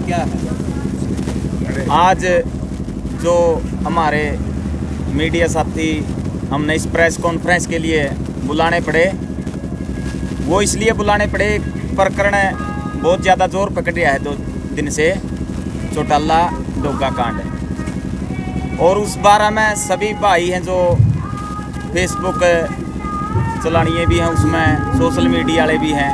क्या है? आज जो हमारे मीडिया साथी हमने इस प्रेस कॉन्फ्रेंस के लिए बुलाने पड़े, वो इसलिए बुलाने पड़े, प्रकरण बहुत ज़्यादा जोर पकड़ रहा है 2 दिन से, चौटाला डोगा कांड। और उस बारे में सभी भाई हैं जो फेसबुक चलानिए भी हैं, उसमें सोशल मीडिया वाले भी हैं,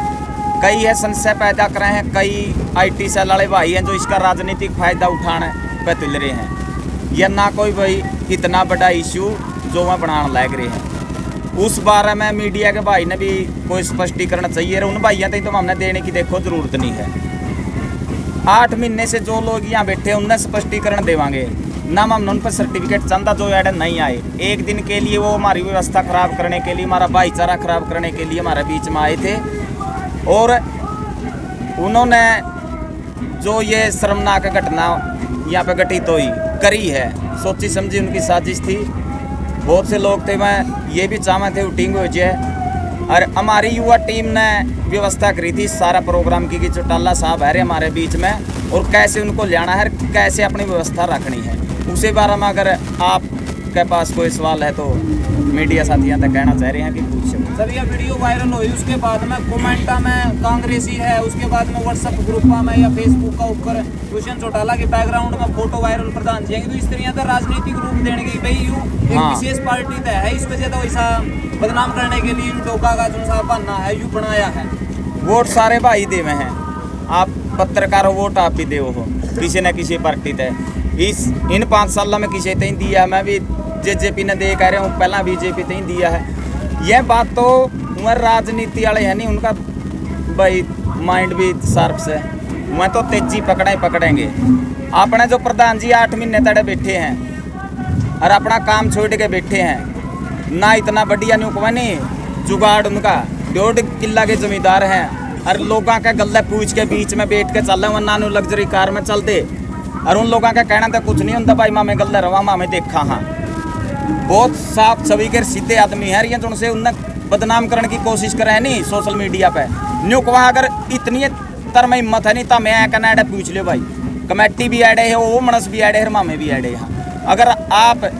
कई है संशय पैदा कर रहे हैं, कई IT सेल वाले भाई हैं जो इसका राजनीतिक फ़ायदा उठाने पे तुल रहे हैं। यह ना कोई भाई इतना बड़ा इशू जो वह बनाने लग रहे हैं, उस बारे में मीडिया के भाई ने भी कोई स्पष्टीकरण चाहिए। उन भाइयों तक तो हमने देने की देखो ज़रूरत नहीं है। 8 महीने से जो लोग यहाँ बैठे उन्हें स्पष्टीकरण देवांगे ना, हम उन पर सर्टिफिकेट चंदा जो ऐड नहीं आए, एक दिन के लिए वो हमारी व्यवस्था ख़राब करने के लिए, हमारा भाईचारा ख़राब करने के लिए हमारे बीच में आए थे। और उन्होंने जो ये शर्मनाक घटना यहाँ पे घटित हुई करी है, सोची समझी उनकी साजिश थी। बहुत से लोग थे, मैं ये भी चाहते थे वोटिंग हो जाए, और हमारी युवा टीम ने व्यवस्था करी थी सारा प्रोग्राम की कि चौटाला साहब है हमारे बीच में, और कैसे उनको लाना है, कैसे अपनी व्यवस्था रखनी है। उसी बारे में अगर आपके पास कोई सवाल है तो मीडिया साथियों तक कहना चाह रहे हैं कि पूछो। सर ये वीडियो वायरल हुई, उसके बाद में कमेंटा में कांग्रेसी है, उसके बाद में व्हाट्सएप ग्रुपा में या फेसबुक का ऊपर दुष्यंत चौटाला के बैकग्राउंड में फोटो वायरल प्रधान जी, तो इस तरह तो राजनीतिक रूप देने के भाई यू एक विशेष पार्टी तो है, इस वजह तो ऐसा बदनाम करने के लिए डोका का जो सा बनना है यू बनाया है। वोट सारे भाई देवे हैं, आप पत्रकार हो, वोट आप भी देव हो किसी न किसी पार्टी ते। इन 5 सालों में किसी तई दिया, मैं भी JJP ने दे कह रहा हूँ, पहला BJP तई दिया है। यह बात तो उमर राजनीति वाले है नहीं, उनका भाई माइंड भी शार्प से, वह तो तेजी पकड़ेंगे। अपने जो प्रधान जी 8 महीने तड़े बैठे हैं और अपना काम छोड़ के बैठे हैं ना, इतना बढ़िया नहीं जुगाड़ उनका 1.5 किला के जमींदार हैं, और लोगों के गले पूछ के बीच में बैठ के चल रहे, वरना लग्जरी कार में चलते, और उन लोगों का कहना तो कुछ नहीं होता, भाई मामे गले रवा मामे देखा। हाँ, बहुत साफ छवि के सीधे आदमी है, ये जो से उन्हें बदनाम करने की कोशिश करे नहीं सोशल मीडिया पे। न्यू कहा अगर इतनी तर में हिम्मत है नहीं तो मैं कहना एडे पूछ लो भाई, कमेटी भी एडे है, वो मनस भी एडे है, मामे भी एडे है। अगर आप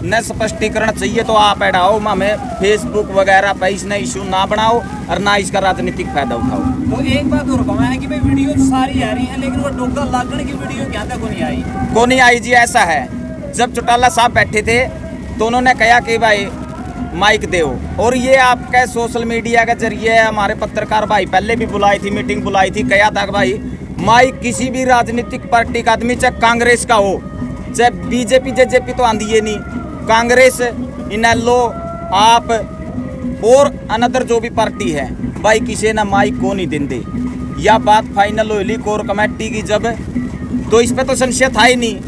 न स्पष्टीकरण चाहिए तो आप एडाओ, मामे फेसबुक वगैरह पे इसने इशू ना बनाओ और ना इसका राजनीतिक फायदा उठाओ। तो एक बात और कहना है कि भाई वीडियो सारी आ रही है, लेकिन वो डोका लागण की वीडियो क्या तक को नहीं आई जी। ऐसा है, जब चौटाला साहब बैठे थे तो उन्होंने कहा कि भाई माइक दो, और ये आपके सोशल मीडिया के जरिए हमारे पत्रकार भाई पहले भी बुलाई थी, मीटिंग बुलाई थी, कहा था कि भाई माइक किसी भी राजनीतिक पार्टी का आदमी, चाहे कांग्रेस का हो, चाहे BJP JJP तो आंधी है नहीं, कांग्रेस, इनेलो, आप और अनदर जो भी पार्टी है, भाई किसी ने माइक को नहीं देंगे। यह बात फाइनल हुई कोर कमेटी की जब, तो इस पर तो संशय था ही नहीं।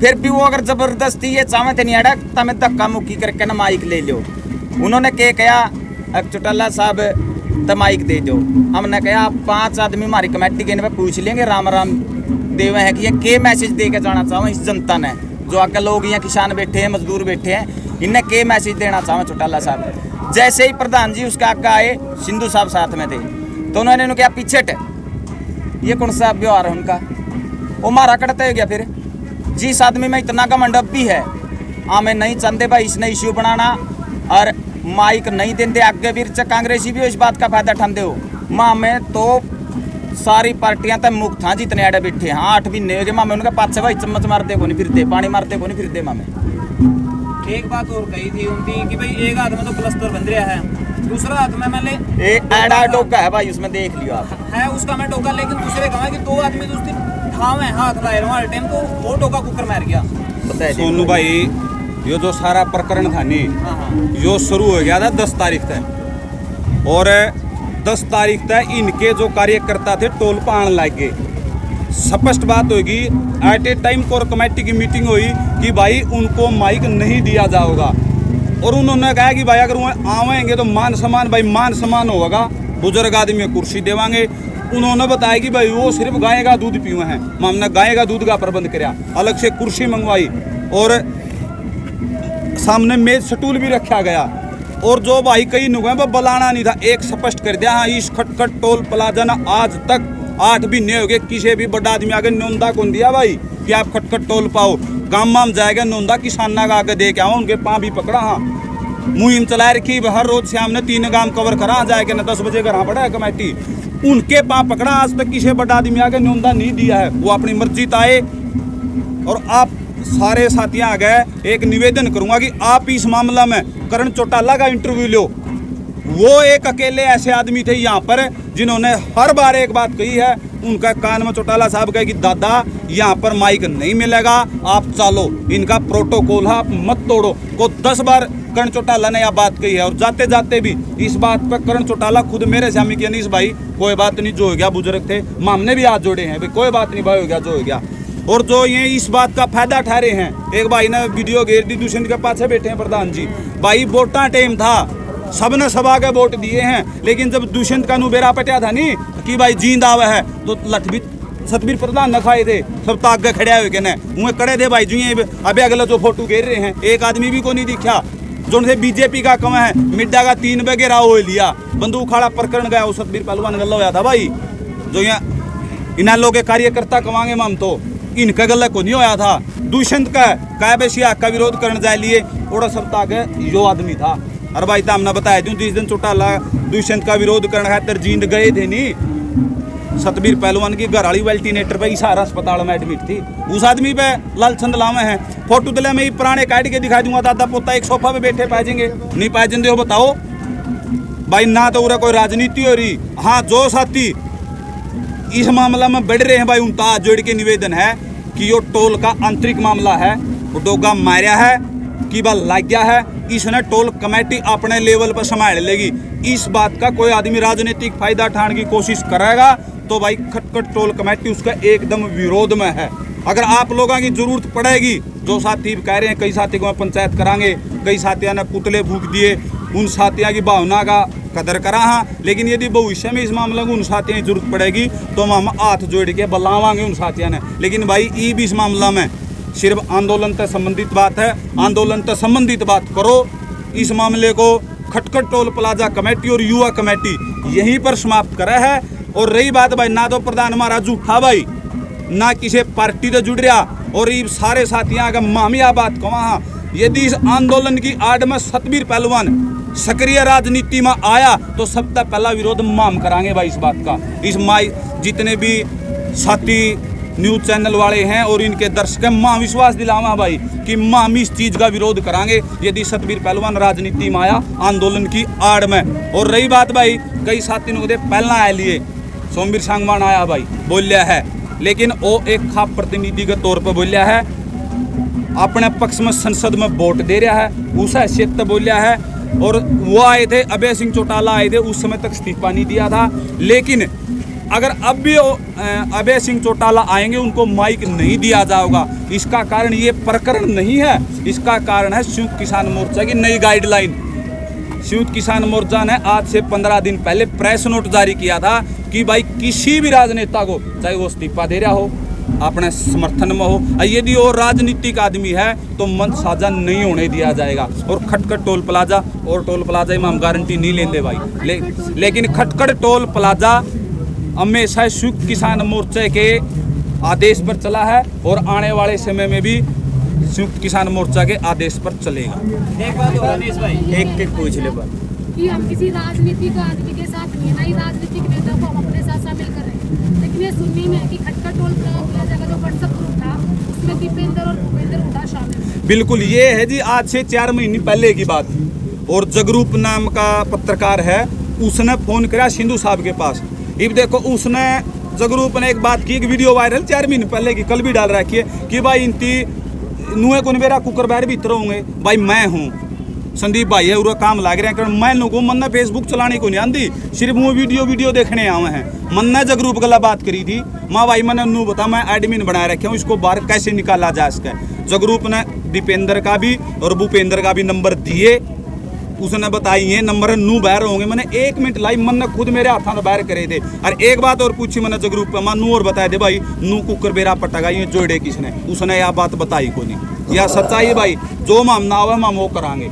फिर भी वो अगर जबरदस्ती ये चाहते नहीं अड़क तो मैं धक्का मुक्की करके ना माइक ले लो। उन्होंने क्या कहा, चौटाला साहब तो माइक दे दो। हमने कहा 5 आदमी हमारी कमेटी के इन्हें पूछ लेंगे, राम राम देवे हैं कि ये के मैसेज दे के जाना चाहो इस जनता ने, जो आगे लोग यहाँ किसान बैठे हैं, मजदूर बैठे हैं, इन्हें के मैसेज देना चाहो चौटाला साहब। जैसे ही प्रधान जी उसके आगे आए, सिंधु साहब साथ में थे, तो उन्होंने कहा पीछे ये कौन सा व्यवहार है उनका, वो मारा कटते हो गया। फिर जिस आदमी में इतना घमंड भी है, हमें नहीं चाहते भाई इसने इश्यू बनाना और माइक नहीं देते, आगे भी कांग्रेसी भी इस बात का फायदा उठाते हो। माँ में तो सारी पार्टियां तो मुक्त हाँ जितने आड़े बैठे हैं, 8 महीने हो गए मामे उनके पास भाई चम्मच मारते को नहीं फिरते, पानी मारते को नहीं फिरते मामे। एक बात और कही थी उनकी कि भाई एक हाथ में तो प्लास्टर बन रहा है, दूसरा हाथ में मैंने एक एडा टोका है भाई, उसमें देख लियो आप है उसका मैं टोका, लेकिन दूसरे कहा कि 2 आदमी तो उसकी ठाव है हाथ लाए रहा हर टाइम, तो वो टोका कुकर मार गया। सोनू भाई ये जो सारा प्रकरण था नहीं, यो शुरू हो गया था 10 तारीख तक, और 10 तारीख तक इनके जो कार्यकर्ता थे टोल पर आने लग गए। स्पष्ट बात होगी, at a time core committee की मीटिंग हुई कि भाई उनको माइक नहीं दिया जाएगा, और उन्होंने कहा कि भाई अगर वो आवेंगे तो मान सम्मान, भाई मान सम्मान होगा, बुजुर्ग आदमी कुर्सी देवांगे। उन्होंने बताया कि भाई वो सिर्फ गाय का दूध पीवे हैं, हमने गाय का दूध का प्रबंध कराया, अलग से कुर्सी मंगवाई और सामने मेज स्टूल भी रखा गया। और जो भाई कई नुगे वो बुलाना नहीं था, एक स्पष्ट कर दिया, हाँ इस खटखट टोल प्लाजा ना आज तक 8 महीने हो गए किसी भी बड़ा आदमी आगे नोंदा कौन दिया भाई कि आप खटखट टोल पाओ। गाँव में जाएगा नोंदा किसाना का आगे दे के आओ, उनके पाँव भी पकड़ा। हाँ मुहिम चला रखी, हर रोज शाम ने 3 गांव कवर करा जाएगा ना 10 बजे घर पड़ा है कमेटी, उनके पाँव पकड़ा। आज तक किसी बड़ा आदमी आगे नोंदा नहीं दिया है। वो अपनी मर्जी आए। और आप सारे साथियां आ गए, एक निवेदन करूंगा कि आप इस मामला में करण चौटाला का इंटरव्यू लो। वो एक अकेले ऐसे आदमी थे यहाँ पर जिन्होंने हर बार एक बात कही है, उनका कान में चौटाला साहब कहे कि दादा यहाँ पर माइक नहीं मिलेगा, आप चलो, इनका प्रोटोकॉल है, आप मत तोड़ो। को 10 बार करण चौटाला ने यह बात कही है। और जाते जाते भी इस बात पर करण चौटाला खुद मेरे सामने किया, अनीस भाई कोई बात नहीं, जो हो गया बुजुर्ग थे, मामने भी हाथ जोड़े हैं, भाई कोई बात नहीं भाई, हो गया जो हो गया। और जो ये इस बात का फायदा ठहरे हैं, एक भाई ने वीडियो घेर दी, दुष्यंत के पास बैठे हैं प्रधान जी, भाई वोटा टाइम था, सबने सभा के वोट दिए हैं, लेकिन जब दुष्यंत का नुबेरा पटिया था नहीं कि भाई जींद आवे है, तो लठबीर सतबीर प्रधान न खाए थे, सब ताक के खड़े हुए कहने मुँह कड़े थे भाई जी। अबे अगला जो फोटो घेर रहे हैं, एक आदमी भी को नहीं दिखा जो से बीजेपी का कम है, मिड्डा का 3 बगे राव हो लिया, बंदूक खाड़ा प्रकरण गया, वो सतबीर पहलवान गल्ला होया था भाई। जो यहाँ इन लोग के कार्यकर्ता कमांगे हम तो इनका गला को नहीं होया था। दुष्यंत का बेसिया का विरोध करने जाए लिए ओड़ा सप्ताह के यो आदमी था। अरे भाई तो हमने बताया दूं, जिस दिन चौटाला दुष्यंत का विरोध करने खातिर जींद गए थे नहीं, सतबीर पहलवान की घरवाली वेल्टिनेटर पे इशारा अस्पताल में एडमिट थी, उस आदमी पे लालचंद लावे हैं। फोटो दिले में ही पुराने काट के दिखा दूंगा, दादा पोता एक सोफा पे बैठे पाए जाएंगे, नहीं पाए जाते हो बताओ भाई। ना तो कोई राजनीति हो रही। हाँ जो साथी इस मामला में बढ़ रहे हैं भाई, उनका हाथ जोड़ के निवेदन है कि यो टोल का आंतरिक मामला है, वो डोगा मारा है कि बल लग गया है, इसने टोल कमेटी अपने लेवल पर संभाल लेगी। इस बात का कोई आदमी राजनीतिक फायदा उठाने की कोशिश करेगा तो भाई खटखट टोल कमेटी उसका एकदम विरोध में है। अगर आप लोगों की जरूरत पड़ेगी, जो साथी कह रहे हैं, कई साथी को पंचायत करांगे, कई साथियों ने पुतले फूक दिए, उन साथियों की भावना का कदर करा। हाँ लेकिन यदि भविष्य में इस मामले को उन साथियों की जरूरत पड़ेगी तो हम हाथ जोड़ के बुलावांगे उन साथियों ने। लेकिन भाई ई भी इस मामला में सिर्फ आंदोलन से संबंधित बात है, आंदोलन से संबंधित बात करो। इस मामले को खटखट टोल प्लाजा कमेटी और युवा कमेटी यहीं पर समाप्त करा है। और रही बात भाई, ना तो प्रधान हमारा झूठा भाई, ना किसी पार्टी से जुड़ रहा, और ये सारे साथियों का मामिया बात कहा। यदि इस आंदोलन की आड़ में सतबीर पहलवान सक्रिय राजनीति में आया तो सबसे पहला विरोध माम करांगे भाई इस बात का। इस माई जितने भी साथी न्यूज चैनल वाले हैं और इनके दर्शक मां विश्वास दिलावा भाई कि माम इस चीज का विरोध करांगे यदि सतबीर पहलवान राजनीति में आया आंदोलन की आड़ में। और रही बात भाई, कई साथी ने पहला आए लिए सोमवीर सांगवान आया भाई, बोलिया है, लेकिन वो एक खाप प्रतिनिधि के तौर पर बोलिया है, अपने पक्ष में संसद में वोट दे रहा है, उस हैसियत से बोलिया है। और वो आए थे, अभय सिंह चौटाला आए थे, उस समय तक इस्तीफा नहीं दिया था। लेकिन अगर अब भी अभय सिंह चौटाला आएंगे उनको माइक नहीं दिया जाएगा। इसका कारण ये प्रकरण नहीं है, इसका कारण है संयुक्त किसान मोर्चा की नई गाइडलाइन। संयुक्त किसान मोर्चा ने आज से 15 दिन पहले प्रेस नोट जारी किया था कि भाई किसी भी राजनेता को, चाहे वो इस्तीफा दे रहा हो, अपने समर्थन में हो, यदि वो राजनीतिक आदमी है तो मंच साझा नहीं होने दिया जाएगा। और खटखट टोल प्लाजा और टोल प्लाजा में हम गारंटी नहीं लेंगे भाई, लेकिन खटखट टोल प्लाजा हमेशा संयुक्त किसान मोर्चे के आदेश पर चला है और आने वाले समय में भी संयुक्त किसान मोर्चा के आदेश पर चलेगा। एक बात और अनीस भाई, एक पूछ ले बात कि हम किसी राजनीतिक आदमी के साथ नहीं, ना ही राजनीतिक नेता को हम अपने साथ शामिल कर रहे हैं, लेकिन ये सुनने में है कि खटखट टोल प्लाजा का जो व्हाट्सएप ग्रुप था उसमें दीपेंद्र और भूपेंद्र हुड्डा शामिल। बिल्कुल, ये है जी आज से 4 महीने पहले की बात। और जगरूप नाम का पत्रकार है, उसने फोन किया सिंधु साहब के पास। अब देखो, उसने जगरूप ने एक बात की, एक वीडियो वायरल 4 महीने पहले की, कल भी डाल रखी है कि भाई इनती नुए को मेरा कुकर बैर भी इतर होंगे। भाई मैं हूँ संदीप भाई है, उरा काम लाग रहे हैं, मैं लोगों मन ने फेसबुक चलाने को नहीं आती, सिर्फ वो वीडियो देखने आवे हैं। मन ने जगरूप गला बात करी थी, माँ भाई मैंने नू बता, मैं एडमिन बनाए रखे हूँ, इसको बाहर कैसे निकाला जा सके। जगरूप ने दीपेंद्र का भी और भूपेंद्र का भी नंबर दिए, उसने बताई ये नंबर नू बाहर होंगे। मैंने 1 मिनट लाई, मन ने खुद मेरे हाथों में बाहर करे थे। और एक बात और पूछी मैंने जगरूप पे, नू और बताए दे भाई नू कुकर बेरा पटगा ये जोड़े किसने, उसने यह बात बताई को नहीं। यह सच्चाई भाई, जो मामना हो हम वो करांगे।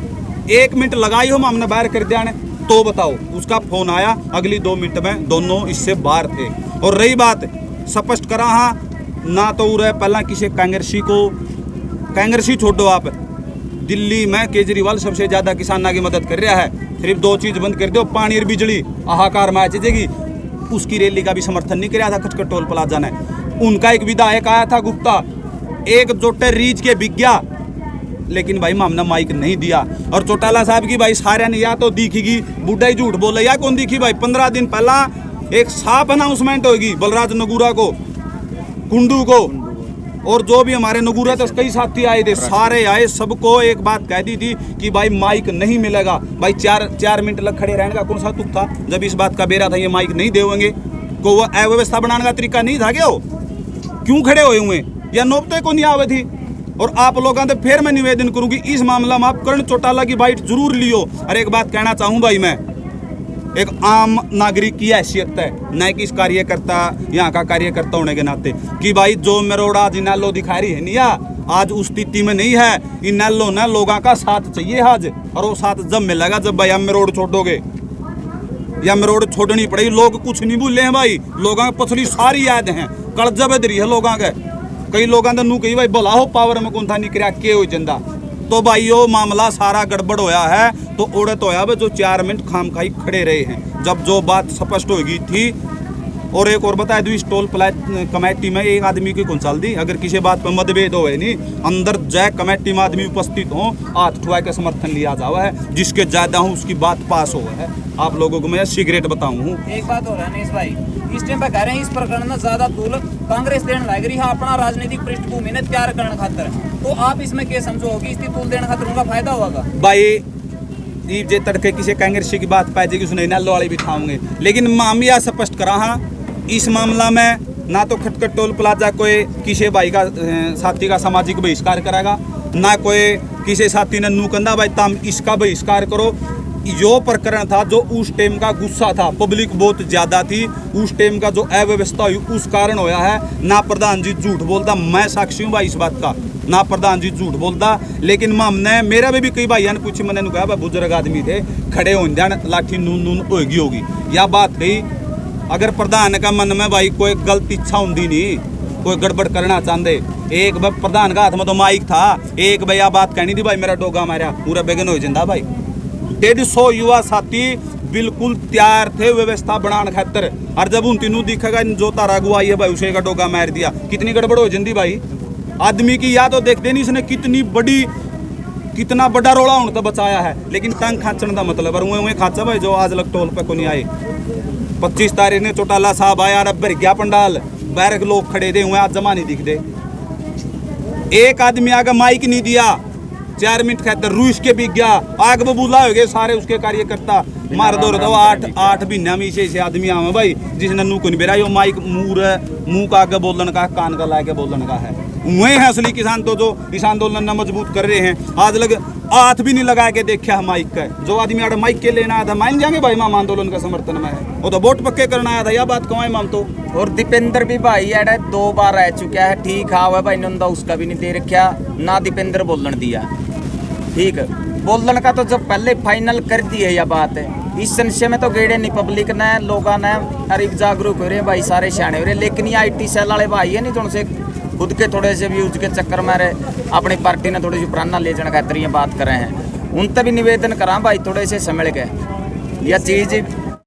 1 मिनट लगाई हो हमने बाहर कर दिया, तो बताओ। उसका फोन आया, अगली 2 मिनट में दोनों इससे बाहर थे। और रही बात स्पष्ट करा, हाँ ना तो उरे पहला किसी कांग्रेसी छोड़ो आप, दिल्ली में केजरीवाल सबसे ज्यादा किसानों की मदद कर रहा है। सिर्फ 2 चीज बंद कर दो, पानी और बिजली, हाहाकार में चीजेगी। उसकी रैली का भी समर्थन नहीं किया था खटखट टोल प्लाजा ने। उनका एक विधायक आया था गुप्ता, एक जोटे रीच के बिक गया, लेकिन भाई मामला माइक नहीं दिया। और चौटाला साहब की भाई सारे ने या तो दिखेगी, बुढ़ा ही झूठ बोले या कौन दिखी भाई। 15 दिन पहला एक साफ अनाउंसमेंट होगी बलराज नगूरा को, कुंडू को, और जो भी हमारे नगूरा तक कई साथी आए थे, सारे आए, सबको एक बात कह दी थी कि भाई माइक नहीं मिलेगा। भाई 4 मिनट लग खड़े रहने का कौन सा तुक था जब इस बात का बेरा था ये माइक नहीं देंगे। को वो अव्यवस्था बनाने का तरीका नहीं था क्या? वो क्यों खड़े हुए हुए या नौबते को नहीं आवे थी? और आप लोगों से फिर मैं निवेदन करूंगी इस मामला में आप कर्ण चौटाला की बाइट जरूर लियो। और एक बात कहना चाहूँ भाई, मैं एक आम नागरिक की हैसियत है, न कि इस कार्यकर्ता यहाँ का कार्यकर्ता होने के नाते, कि भाई जो मेरोड़ा आज इनैलो दिखा रही है निया, आज उस स्थिति में नहीं है। इनैलो ने लोगों का साथ चाहिए आज, और वो साथ जब मिलेगा जब भाई हम रोड छोड़ोगे या रोड छोड़नी पड़ेगी। लोग कुछ नहीं भूले हैं भाई, लोगों की पसली सारी याद हैं, कर्जा बेदरी है लोगों के। कई लोगों ने नू कही भाई भला हो पावर में कौन था नहीं कराया के हो चंदा। तो भाई वो मामला सारा गड़बड़ होया है, तो ओड़े तो होया जो 4 मिनट खाम खाई खड़े रहे हैं जब जो बात स्पष्ट हो गई थी। और एक और बता दूं, इस टोल कमेटी में एक आदमी की कौन साल दी, अगर किसी बात पर मतभेद हो नहीं, अंदर जय कमेटी में आदमी उपस्थित हो, हाथ ठुआ के समर्थन लिया जावा है, जिसके ज्यादा हो उसकी बात पास हो है। आप लोगों को मैं सिगरेट बताऊं। एक बात हो रहा है भाई, इस टाइम पे कह रहे हैं इस प्रकरण में ज्यादा तूल कांग्रेस देने लग रही है अपना राजनीतिक पृष्ठभूमि ने तैयार करने खातर, तो आप इसमें क्या समझो कि इसकी तूल देने खातर उनका फायदा होगा? भाई जे तड़के किसी कांग्रेस की बात पाई जाएगी उसने नल्लो वाली बिठाऊंगे, लेकिन मामला स्पष्ट करा, हाँ इस मामला में ना तो खटखट टोल प्लाजा कोई किसी भाई का साथी का सामाजिक बहिष्कार करेगा, ना कोई किसी साथी ने नू कंधा भाई तम इसका बहिष्कार करो। जो प्रकरण था, जो उस टाइम का गुस्सा था, पब्लिक बहुत ज्यादा थी, उस टाइम का जो अव्यवस्था हुई उस कारण होया है। ना प्रधान जी झूठ बोलता, मैं साक्षी हूँ भाई इस बात का, ना प्रधान जी झूठ बोलता। लेकिन हमने मेरा भी कई भाइयों ने पूछी, मैंने कहा भाई बुजुर्ग आदमी थे, खड़े हो जान लाठी नून होगी या बात कही। अगर प्रधान का मन में भाई कोई गलत इच्छा होंगी नहीं, कोई गड़बड़ करना चाहते, एक बार प्रधान का हाथ में तो माइक था, एक भाई आ बात कहनी थी भाई मेरा डोगा मारा पूरा बेगन हो जाता भाई। 150 युवा साथी बिल्कुल तैयार थे व्यवस्था बनाने खातर, और जब उन तीनों दिखेगा जो तारा अगुवाई है भाई उसे का डोगा मार दिया, कितनी गड़बड़ हो जाती भाई। आदमी की या तो देखते नहीं इसने कितना बड़ा रोड़ा होने तो बचाया है, लेकिन तंग खाचने का मतलब है खाचा भाई जो आज लग टोल पे को नहीं आए। 25 तारीख ने चौटाला साहब आया, भर गया पंडाल, बैरक लोग खड़े थे हुए, आज जमा नहीं दिखते। एक आदमी आगे माइक नहीं दिया, 4 मिनट खातर रूस के बिक गया, आग बबूला हो गए सारे उसके कार्यकर्ता। मार दो रहा 8 महीना में से आदमी आवे भाई जिसने नू को नहीं बेरा, यो माइक मुंह का आगे बोलन का, कान का लाके बोलन का है। वही है असली किसान, तो जो इस आंदोलन ने मजबूत कर रहे हैं। आज लग हाथ भी नहीं लगा के देखा माइक का, जो आदमी आड़े माइक के लेना आया था मान जाएंगे भाई माम आंदोलन का समर्थन में है, वो तो वोट पक्के करना आया था, यह बात कमाए माम तो। और दीपेंद्र भी भाई अड़े 2 बार रह चुका है, ठीक है भाई नंदा उसका भी नहीं दे रखा, ना दीपेंद्र बोलन दिया, ठीक है बोलन का तो जब पहले फाइनल कर दी है यह बात है। इस संशय में तो गेड़े नहीं पब्लिक ने, लोगों ने अरे जागरूक हो रहे भाई, सारे सियाने हो रहे। लेकिन ये IT सेल वाले भाई है नहीं, तो उनसे खुद के थोड़े से व्यूज के चक्कर में रहे, अपनी पार्टी ने थोड़ी सी पुराना ले जाने खातिर ये बात कर रहे हैं। उन तक भी निवेदन करा भाई थोड़े से संभल के, यह चीज़